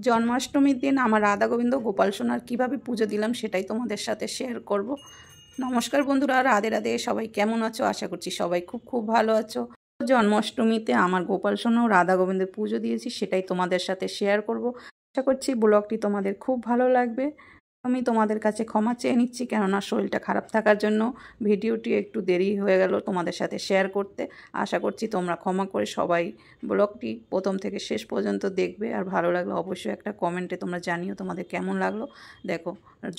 জন্মাষ্টমীর দিন আমার রাধা গোবিন্দ গোপাল সোনার কীভাবে পুজো দিলাম সেটাই তোমাদের সাথে শেয়ার করব। নমস্কার বন্ধুরা, রাধে রাধে। সবাই কেমন আছো? আশা করছি সবাই খুব খুব ভালো আছো। জন্মাষ্টমীতে আমার গোপাল সোনা ও রাধা গোবিন্দের পুজো দিয়েছি, সেটাই তোমাদের সাথে শেয়ার করব। আশা করছি ব্লগটি তোমাদের খুব ভালো লাগবে। আমি তোমাদের কাছে ক্ষমা চেয়ে নিচ্ছি, কেননা শরীরটা খারাপ থাকার জন্য ভিডিওটি একটু দেরি হয়ে গেল তোমাদের সাথে শেয়ার করতে। আশা করছি তোমরা ক্ষমা করে সবাই ব্লগটি প্রথম থেকে শেষ পর্যন্ত দেখবে, আর ভালো লাগলো অবশ্যই একটা কমেন্টে তোমরা জানিও তোমাদের কেমন লাগলো। দেখো,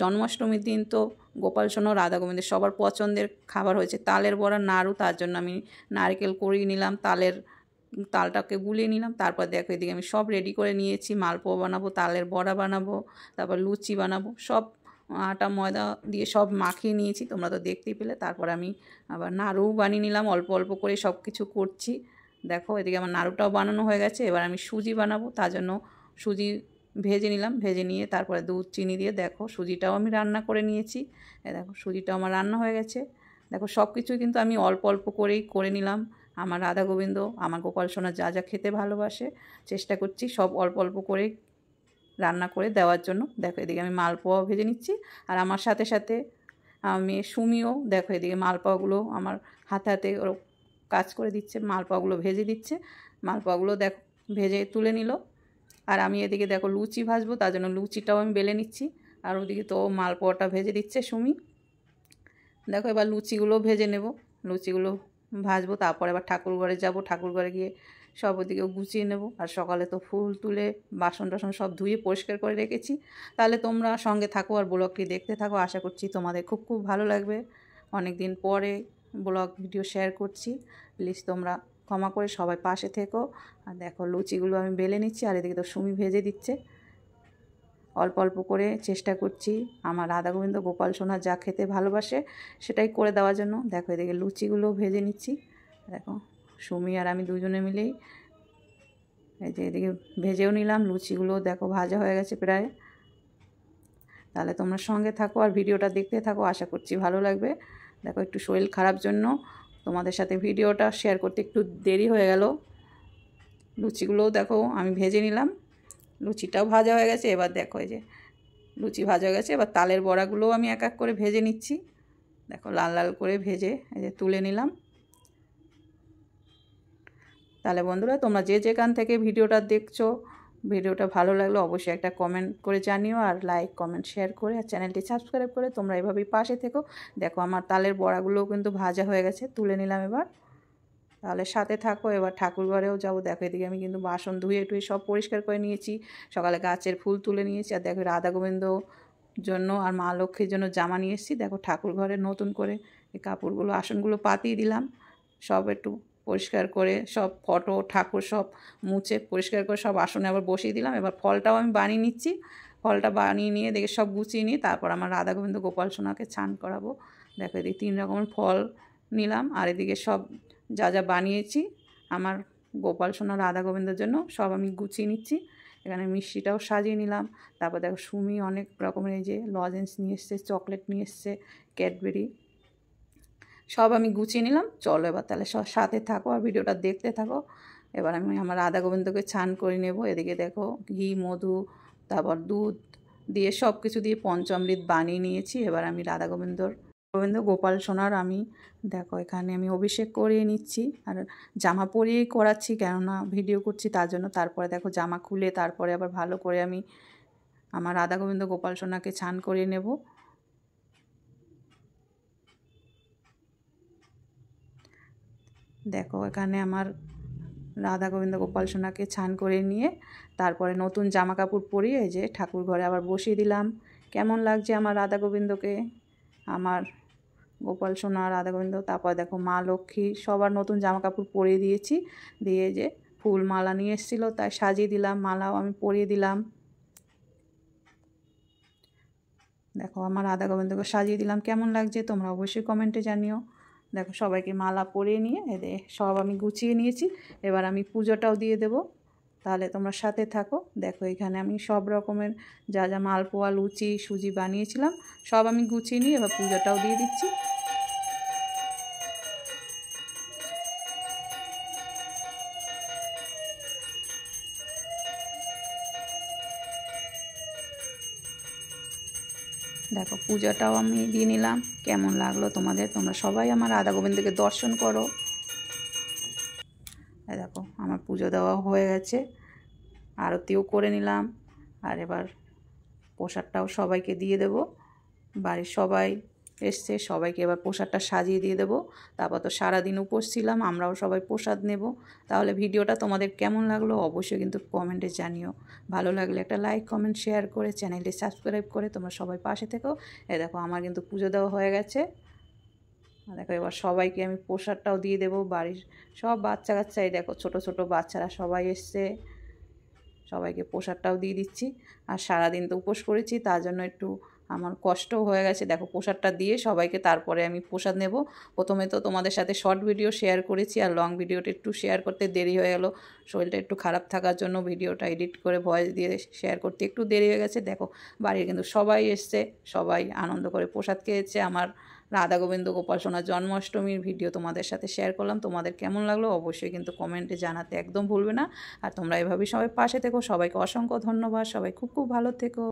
জন্মাষ্টমীর দিন তো গোপাল সোনা ও রাধা গোবিন্দের সবার পছন্দের খাবার হয়েছে তালের বড়া নাড়ু। তার জন্য আমি নারকেল কুড়িয়ে নিলাম, তালটাকে গুলিয়ে নিলাম। তারপর দেখো এদিকে আমি সব রেডি করে নিয়েছি। মালপোয়া বানাবো, তালের বড়া বানাবো, তারপর লুচি বানাবো, সব আটা ময়দা দিয়ে সব মাখিয়ে নিয়েছি, তোমরা তো দেখতেই পেলে। তারপর আমি আবার নাড়ু বানিয়ে নিলাম, অল্প অল্প করে সব কিছু করছি। দেখো এদিকে আমার নাড়ুটাও বানানো হয়ে গেছে। এবার আমি সুজি বানাবো, তার জন্য সুজি ভেজে নিলাম। ভেজে নিয়ে তারপরে দুধ চিনি দিয়ে দেখো সুজিটাও আমি রান্না করে নিয়েছি। দেখো সুজিটাও আমার রান্না হয়ে গেছে। দেখো সব কিছুই কিন্তু আমি অল্প অল্প করেই করে নিলাম। আমার রাধা গোবিন্দ, আমার গোপাল সোনা যা যা খেতে ভালোবাসে, চেষ্টা করছি সব অল্প অল্প করে রান্না করে দেওয়ার জন্য। দেখো এদিকে আমি মালপোয়াও ভেজে নিচ্ছি, আর আমার সাথে সাথে আমি সুমিও দেখো এদিকে মালপোয়াগুলো আমার হাতে হাতে কাজ করে দিচ্ছে, মালপোয়াগুলো ভেজে দিচ্ছে। মালপোয়াগুলো দেখো ভেজে তুলে নিল। আর আমি এদিকে দেখো লুচি ভাজবো, তার জন্য লুচিটাও আমি বেলে নিচ্ছি। আর ওদিকে তো মালপোয়াটা ভেজে দিচ্ছে সুমি। দেখো এবার লুচিগুলো ভেজে নেব, লুচিগুলো ভাজবো। তারপর এবার ঠাকুর ঘরে যাবো, ঠাকুর ঘরে গিয়ে সব ওদিকেও গুছিয়ে নেব। আর সকালে তো ফুল তুলে বাসন টাসন সব ধুয়ে পরিষ্কার করে রেখেছি। তাহলে তোমরা সঙ্গে থাকো আর ব্লগটি দেখতে থাকো। আশা করছি তোমাদের খুব খুব ভালো লাগবে। অনেক দিন পরে ব্লগ ভিডিও শেয়ার করছি, প্লিজ তোমরা ক্ষমা করে সবাই পাশে থেকো। আর দেখো লুচিগুলো আমি বেলে নিচ্ছি, আর এদিকে তো সুমি ভেজে দিচ্ছে। অল্প অল্প করে চেষ্টা করছি আমার রাধা গোবিন্দ গোপাল সোনা যা খেতে ভালোবাসে সেটাই করে দেওয়ার জন্য। দেখো এদিকে লুচিগুলো ভেজে নিচ্ছি। দেখো সুমি আর আমি দুজনে মিলেই এই যে এদিকে ভেজেও নিলাম লুচিগুলো। দেখো ভাজা হয়ে গেছে প্রায়। তাহলে তোমরা সঙ্গে থাকো আর ভিডিওটা দেখতে থাকো, আশা করছি ভালো লাগবে। দেখো একটু শরীর খারাপ জন্য তোমাদের সাথে ভিডিওটা শেয়ার করতে একটু দেরি হয়ে গেল। লুচিগুলোও দেখো আমি ভেজে নিলাম, লুচিটাও ভাজা হয়ে গেছে। এবার দেখো এই যে লুচি ভাজা হয়ে গেছে, এবার তালের বড়াগুলোও আমি এক এক করে ভেজে নিচ্ছি। দেখো লাল লাল করে ভেজে এই যে তুলে নিলাম। তাহলে বন্ধুরা তোমরা যে যেখান থেকে ভিডিওটা দেখছো, ভিডিওটা ভালো লাগলে অবশ্যই একটা কমেন্ট করে জানিও, আর লাইক কমেন্ট শেয়ার করে আর চ্যানেলটি সাবস্ক্রাইব করে তোমরা এভাবেই পাশে থেকো। দেখো আমার তালের বড়াগুলোও কিন্তু ভাজা হয়ে গেছে, তুলে নিলাম এবার। তাহলে সাথে থাকো। এবার ঠাকুর ঘরেও যাবো। দেখো এদিকে আমি কিন্তু বাসন ধুয়ে টুয়ে সব পরিষ্কার করে নিয়েছি, সকালে গাছের ফুল তুলে নিয়েছি। আর দেখো রাধা গোবিন্দ জন্য আর মা লক্ষ্মীর জন্য জামা নিয়ে এসেছি। দেখো ঠাকুর ঘরে নতুন করে এই কাপড়গুলো আসনগুলো পাতিয়ে দিলাম, সব একটু পরিষ্কার করে সব ফটো ঠাকুর সব মুছে পরিষ্কার করে সব আসনে আবার বসিয়ে দিলাম। এবার ফলটাও আমি বানিয়ে নিচ্ছি। ফলটা বানিয়ে নিয়ে দেখে সব গুছিয়ে নিয়ে তারপর আমার রাধা গোবিন্দ গোপাল সোনাকে স্নান করাবো। দেখো এদিকে 3 রকমের ফল নিলাম, আর এদিকে সব যা যা বানিয়েছি আমার গোপাল সোনা রাধা গোবিন্দের জন্য সব আমি গুছিয়ে নিচ্ছি। এখানে মিষ্টিটাও সাজিয়ে নিলাম। তারপর দেখো সুমি অনেক রকমের এই যে লজেন্স নিয়ে এসছে, চকলেট নিয়ে এসছে, ক্যাডবেরি, সব আমি গুছিয়ে নিলাম। চলো এবার তাহলে সব সাথে থাকো আর ভিডিওটা দেখতে থাকো। এবার আমি আমার রাধা গোবিন্দকে স্নান করে নেব। এদিকে দেখো ঘি মধু তারপর দুধ দিয়ে সব কিছু দিয়ে পঞ্চামৃত বানিয়ে নিয়েছি। এবার আমি রাধা গোবিন্দ গোপাল সোনার আমি দেখো এখানে আমি অভিষেক করিয়ে নিচ্ছি, আর জামা পরিয়েই করাচ্ছি, কেননা ভিডিও করছি তার জন্য। তারপরে দেখো জামা খুলে তারপরে আবার ভালো করে আমি আমার রাধা গোবিন্দ গোপাল সোনাকে স্নান করিয়ে নেব। দেখো এখানে আমার রাধা গোবিন্দ গোপাল সোনাকে স্নান করে নিয়ে তারপরে নতুন জামা কাপড় পরিয়ে এই যে ঠাকুর ঘরে আবার বসিয়ে দিলাম। কেমন লাগছে আমার রাধা গোবিন্দকে, আমার গোপাল সোনা রাধা গোবিন্দ। তারপর দেখো মা লক্ষ্মী সবার নতুন জামা কাপড় পরিয়ে দিয়েছি, দিয়ে যে ফুল মালা নিয়ে এসেছিলো তাই সাজিয়ে দিলাম, মালাও আমি পরিয়ে দিলাম। দেখো আমার রাধা গোবিন্দকে সাজিয়ে দিলাম, কেমন লাগছে তোমরা অবশ্যই কমেন্টে জানিও। দেখো সবাইকে মালা পরিয়ে নিয়ে এদের সব আমি গুছিয়ে নিয়েছি। এবার আমি পুজোটাও দিয়ে দেব, তাহলে তোমরা সাথে থাকো। দেখো এখানে আমি সব রকমের যা যা মালপোয়া লুচি সুজি বানিয়েছিলাম সব আমি গুছিয়ে নিয়ে এবার পুজোটাও দিয়ে দিচ্ছি। দেখো পূজাটাও আমি দিয়ে নিলাম। কেমন লাগলো তোমাদের? তোমরা সবাই আমার রাধা গোবিন্দকে দর্শন করো। দেখো আমার পুজো দেওয়া হয়ে গেছে, আরতিও করে নিলাম। আর এবার প্রসাদটাও সবাইকে দিয়ে দেব। বাড়ির সবাই এসছে, সবাইকে এবার প্রসাদটা সাজিয়ে দিয়ে দেবো। তারপর তো সারাদিন উপোস ছিলাম, আমরাও সবাই প্রসাদ নেব। তাহলে ভিডিওটা তোমাদের কেমন লাগলো অবশ্যই কিন্তু কমেন্টে জানিও। ভালো লাগলে একটা লাইক কমেন্ট শেয়ার করে চ্যানেলটি সাবস্ক্রাইব করে তোমরা সবাই পাশে থেকো। দেখো আমার কিন্তু পুজো দেওয়া হয়ে গেছে। দেখো এবার সবাইকে আমি প্রসাদটাও দিয়ে দেবো। বাড়ির সব বাচ্চা কাচ্চাই দেখো, ছোট ছোট বাচ্চারা সবাই এসছে, সবাইকে প্রসাদটাও দিয়ে দিচ্ছি। আর সারাদিন তো উপোস করেছি, তার জন্য একটু আমার কষ্টও হয়ে গেছে। দেখো প্রসাদটা দিয়ে সবাইকে তারপরে আমি প্রসাদ নেব। প্রথমে তো তোমাদের সাথে শর্ট ভিডিও শেয়ার করেছি, আর লং ভিডিওটা একটু শেয়ার করতে দেরি হয়ে গেল। শরীরটা একটু খারাপ থাকার জন্য ভিডিওটা এডিট করে ভয়েস দিয়ে শেয়ার করতে একটু দেরি হয়ে গেছে। দেখো বাড়ির কিন্তু সবাই এসছে, সবাই আনন্দ করে প্রসাদ খেয়েছে। আমার রাধা গোবিন্দ গোপাল সোনার জন্মাষ্টমীর ভিডিও তোমাদের সাথে শেয়ার করলাম। তোমাদের কেমন লাগলো অবশ্যই কিন্তু কমেন্টে জানাতে একদম ভুলবে না। আর তোমরা এভাবেই সবাই পাশে থেকো। সবাইকে অসংখ্য ধন্যবাদ। সবাই খুব খুব ভালো থেকো।